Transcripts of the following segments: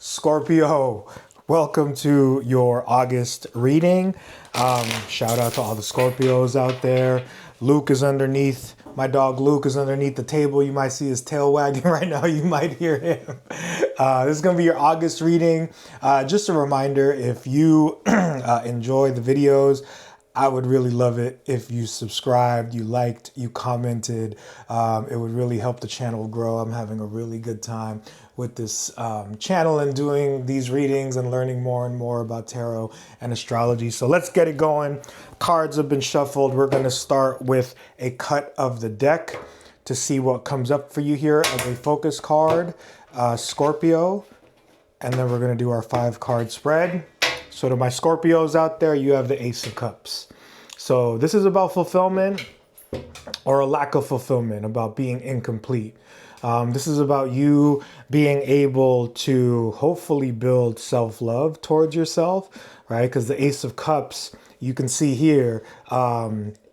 Scorpio, welcome to your August reading. Shout out to all the Scorpios out there. Luke is underneath, my dog Luke is underneath the table. You might see his tail wagging right now. You might hear him. This is going to be your August reading. Just a reminder, if you enjoy the videos, I would really love it if you subscribed, you liked, you commented. It would really help the channel grow. I'm having a really good time with this channel and doing these readings and learning more and more about tarot and astrology. So let's get it going. Cards have been shuffled. We're going to start with a cut of the deck to see what comes up for you here as a focus card, Scorpio. And then we're going to do our 5-card spread. So to my Scorpios out there, you have the Ace of Cups. So this is about fulfillment or a lack of fulfillment, about being incomplete. This is about you being able to hopefully build self-love towards yourself, right? Because the Ace of Cups, you can see here,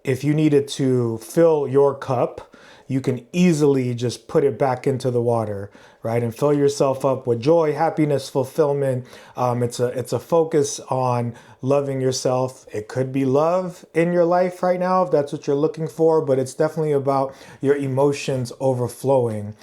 if you needed to fill your cup, you can easily just put it back into the water, right? And fill yourself up with joy, happiness, fulfillment. It's a focus on loving yourself. It could be love in your life right now, if that's what you're looking for, but it's definitely about your emotions overflowing.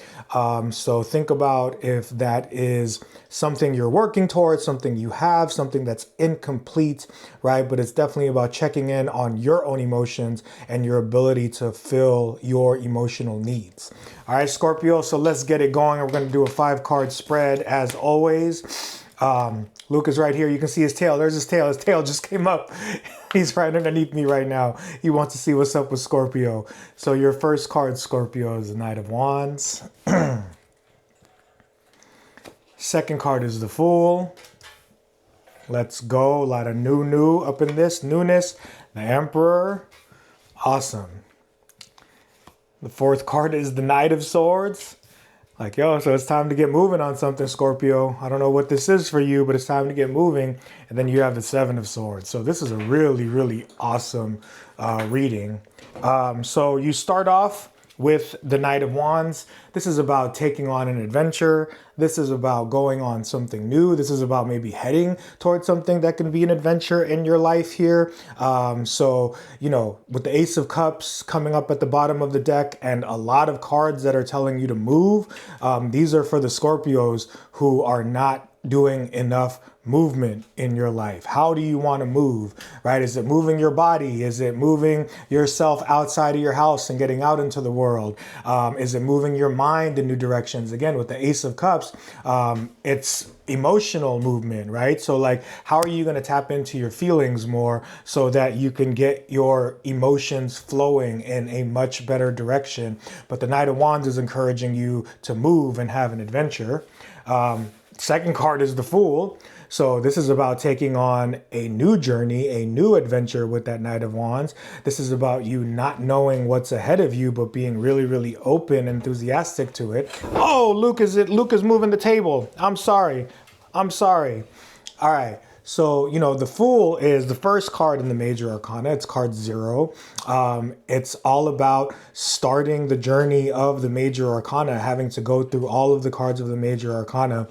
So think about if that is something you're working towards, something you have, something that's incomplete, right? But it's definitely about checking in on your own emotions and your ability to fill your emotional needs. All right, Scorpio, so let's get it going. We're going to do a 5-card spread as always. Luke is right here. You can see his tail. There's his tail. His tail just came up. He's right underneath me right now. He wants to see what's up with Scorpio. So your first card, Scorpio, is the Knight of Wands. Second card is the Fool. Let's go. A lot of new up in this. Newness. The Emperor. Awesome. The fourth card is the Knight of Swords. Like, yo, so it's time to get moving on something, Scorpio. I don't know what this is for you, but it's time to get moving. And then you have the Seven of Swords. So this is a really, really awesome reading. So you start off with the Knight of Wands. This is about taking on an adventure. This is about going on something new. This is about maybe heading towards something that can be an adventure in your life here. So, you know, with the Ace of Cups coming up at the bottom of the deck and a lot of cards that are telling you to move, these are for the Scorpios who are not doing enough movement in your life. How do you want to move, right? Is it moving your body? Is it moving yourself outside of your house and getting out into the world? Is it moving your mind in new directions? Again, with the Ace of Cups, it's emotional movement, right? So like, how are you going to tap into your feelings more so that you can get your emotions flowing in a much better direction? But the Knight of Wands is encouraging you to move and have an adventure. Second card is the Fool. So this is about taking on a new journey, a new adventure with that Knight of Wands. This is about you not knowing what's ahead of you, but being really, really open, enthusiastic to it. Oh, Luke is moving the table. I'm sorry. All right. So, you know, the Fool is the first card in the Major Arcana. It's card 0. It's all about starting the journey of the Major Arcana, having to go through all of the cards of the Major Arcana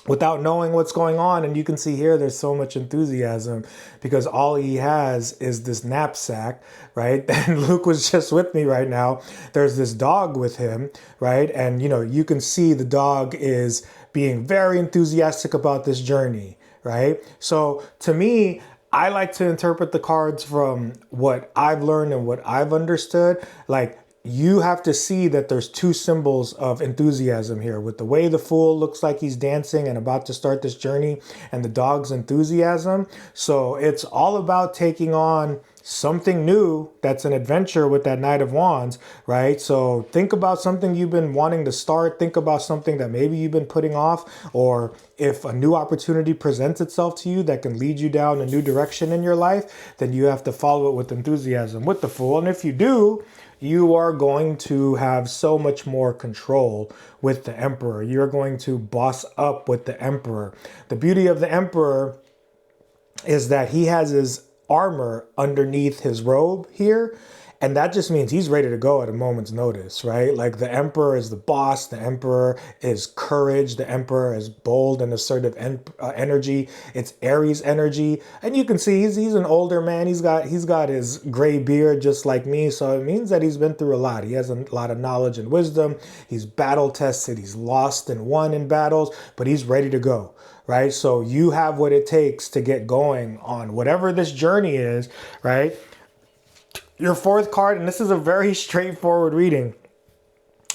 without knowing what's going on. And you can see here, there's so much enthusiasm because all he has is this knapsack, right? And Luke was just with me right now. There's this dog with him, right? And, you know, you can see the dog is being very enthusiastic about this journey, right? So to me, I like to interpret the cards from what I've learned and what I've understood. Like, you have to see that there's 2 symbols of enthusiasm here with the way the Fool looks like he's dancing and about to start this journey and the dog's enthusiasm. So it's all about taking on something new that's an adventure with that Knight of Wands, right? So think about something you've been wanting to start. Think about something that maybe you've been putting off, or if a new opportunity presents itself to you that can lead you down a new direction in your life, then you have to follow it with enthusiasm with the Fool. And if you do, you are going to have so much more control with the Emperor. You're going to boss up with the Emperor. The beauty of the Emperor is that he has his armor underneath his robe here, And that just means he's ready to go at a moment's notice, right? Like the emperor is the boss, the emperor is courage, the emperor is bold and assertive energy. It's Aries energy. And you can see he's an older man. He's got his gray beard just like me. So it means that he's been through a lot. He has a lot of knowledge and wisdom. He's battle tested. He's lost and won in battles, but he's ready to go. Right? So you have what it takes to get going on whatever this journey is, right? Your fourth card, and this is a very straightforward reading.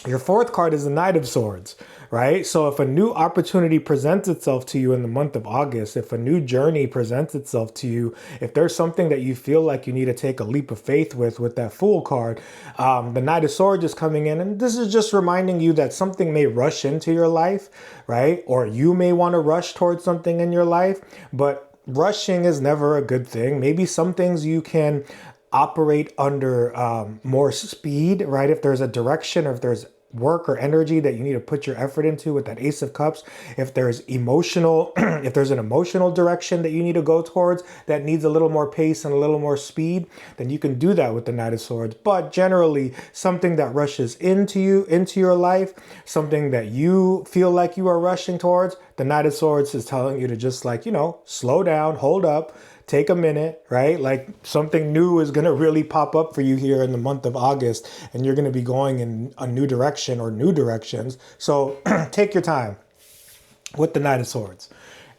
Your fourth card is the Knight of Swords, right? So if a new opportunity presents itself to you in the month of August, if a new journey presents itself to you, if there's something that you feel like you need to take a leap of faith with that Fool card, the Knight of Swords is coming in. And this is just reminding you that something may rush into your life, right? Or you may want to rush towards something in your life, but rushing is never a good thing. Maybe some things you can operate under more speed, right? If there's a direction or if there's work or energy that you need to put your effort into with that Ace of Cups, if there's emotional, if there's an emotional direction that you need to go towards that needs a little more pace and a little more speed, then you can do that with the Knight of Swords. But generally, something that rushes into your life, something that you feel like you are rushing towards, the Knight of Swords is telling you to just like, slow down, hold up, take a minute, right? Like something new is going to really pop up for you here in the month of August, and you're going to be going in a new direction or new directions. So take your time with the Knight of Swords.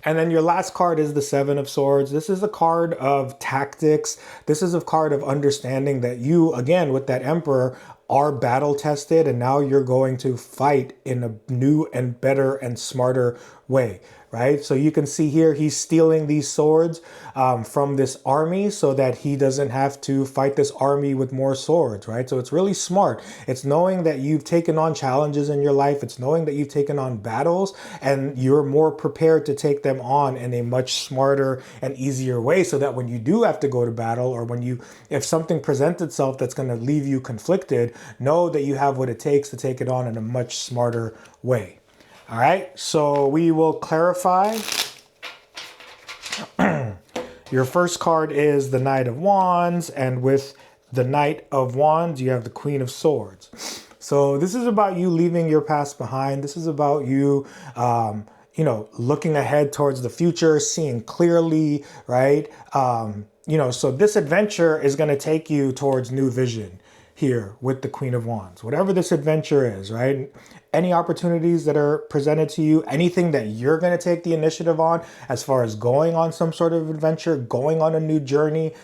And then your last card is the Seven of Swords. This is a card of tactics. This is a card of understanding that you, again, with that Emperor, are battle tested, and now you're going to fight in a new and better and smarter way, right? So you can see here, he's stealing these swords from this army so that he doesn't have to fight this army with more swords, right? So it's really smart. It's knowing that you've taken on challenges in your life. It's knowing that you've taken on battles and you're more prepared to take them on in a much smarter and easier way, so that when you do have to go to battle, or if something presents itself that's going to leave you conflicted, know that you have what it takes to take it on in a much smarter way. All right, so we will clarify. Your first card is the Knight of Wands, and with the Knight of Wands, you have the Queen of Swords. So this is about you leaving your past behind. This is about you, looking ahead towards the future, seeing clearly, right? So this adventure is going to take you towards new vision here with the Queen of Wands. Whatever this adventure is, right? Any opportunities that are presented to you, anything that you're going to take the initiative on as far as going on some sort of adventure, going on a new journey,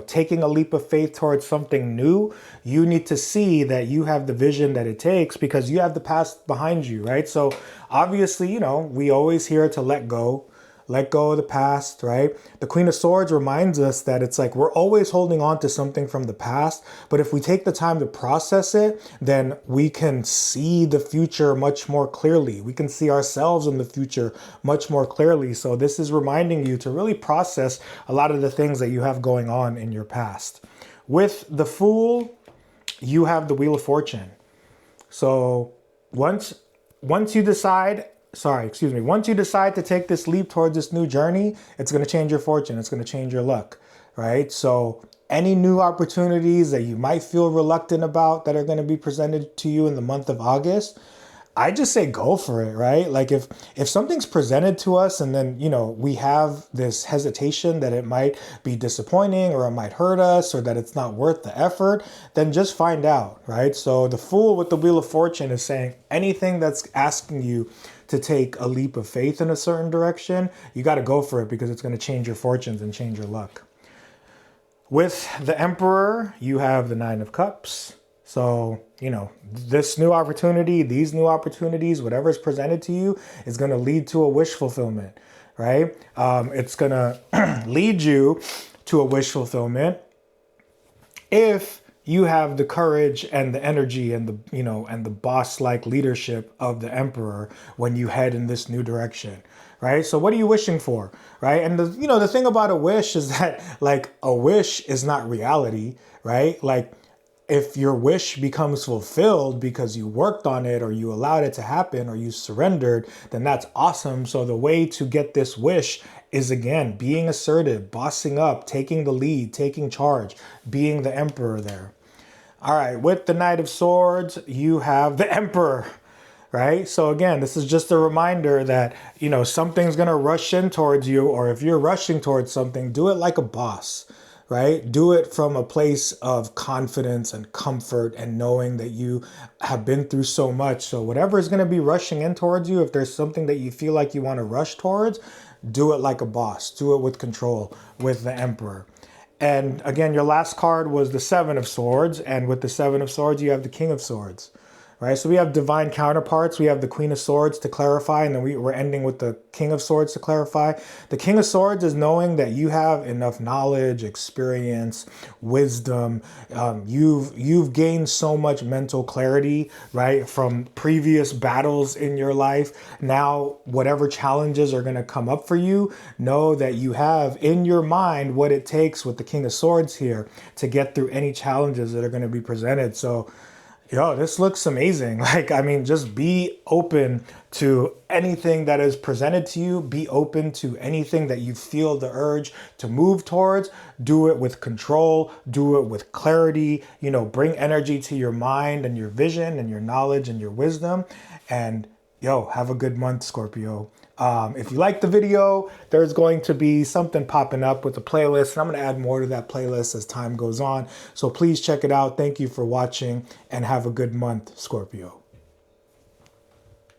taking a leap of faith towards something new, you need to see that you have the vision that it takes because you have the past behind you, right? So obviously, we always hear to let go of the past, right? The Queen of Swords reminds us that it's like we're always holding on to something from the past, but if we take the time to process it, then we can see the future much more clearly. We can see ourselves in the future much more clearly. So this is reminding you to really process a lot of the things that you have going on in your past. With the Fool, you have the Wheel of Fortune. So once you decide to take this leap towards this new journey, it's going to change your fortune. It's going to change your luck, right? So any new opportunities that you might feel reluctant about that are going to be presented to you in the month of August, I just say go for it, right? Like if something's presented to us and then, we have this hesitation that it might be disappointing or it might hurt us or that it's not worth the effort, then just find out, right? So the Fool with the Wheel of Fortune is saying anything that's asking you to take a leap of faith in a certain direction, you got to go for it because it's going to change your fortunes and change your luck. With the Emperor, you have the Nine of Cups. So, these new opportunities, whatever is presented to you is going to lead to a wish fulfillment, right? It's going to lead you to a wish fulfillment if you have the courage and the energy and the boss-like leadership of the Emperor when you head in this new direction, right? So what are you wishing for, right? And the thing about a wish is that like a wish is not reality, right? Like if your wish becomes fulfilled because you worked on it or you allowed it to happen or you surrendered, then that's awesome. So the way to get this wish is, again, being assertive, bossing up, taking the lead, taking charge, being the Emperor there. All right, with the Knight of Swords, you have the Emperor, right? So again, this is just a reminder that, you know, something's going to rush in towards you, or if you're rushing towards something, do it like a boss, right? Do it from a place of confidence and comfort and knowing that you have been through so much. So whatever is going to be rushing in towards you, if there's something that you feel like you want to rush towards, do it like a boss. Do it with control, with the Emperor. And again, your last card was the Seven of Swords. And with the Seven of Swords, you have the King of Swords. Right? So we have divine counterparts. We have the Queen of Swords to clarify, and then we're ending with the King of Swords to clarify. The King of Swords is knowing that you have enough knowledge, experience, wisdom. You've gained so much mental clarity, right, from previous battles in your life. Now, whatever challenges are going to come up for you, know that you have in your mind what it takes with the King of Swords here to get through any challenges that are going to be presented. So, yo, this looks amazing. Like, I mean, just be open to anything that is presented to you. Be open to anything that you feel the urge to move towards. Do it with control. Do it with clarity. You know, bring energy to your mind and your vision and your knowledge and your wisdom. And yo, have a good month, Scorpio. If you like the video, there's going to be something popping up with a playlist, and I'm going to add more to that playlist as time goes on. So please check it out. Thank you for watching, and have a good month, Scorpio.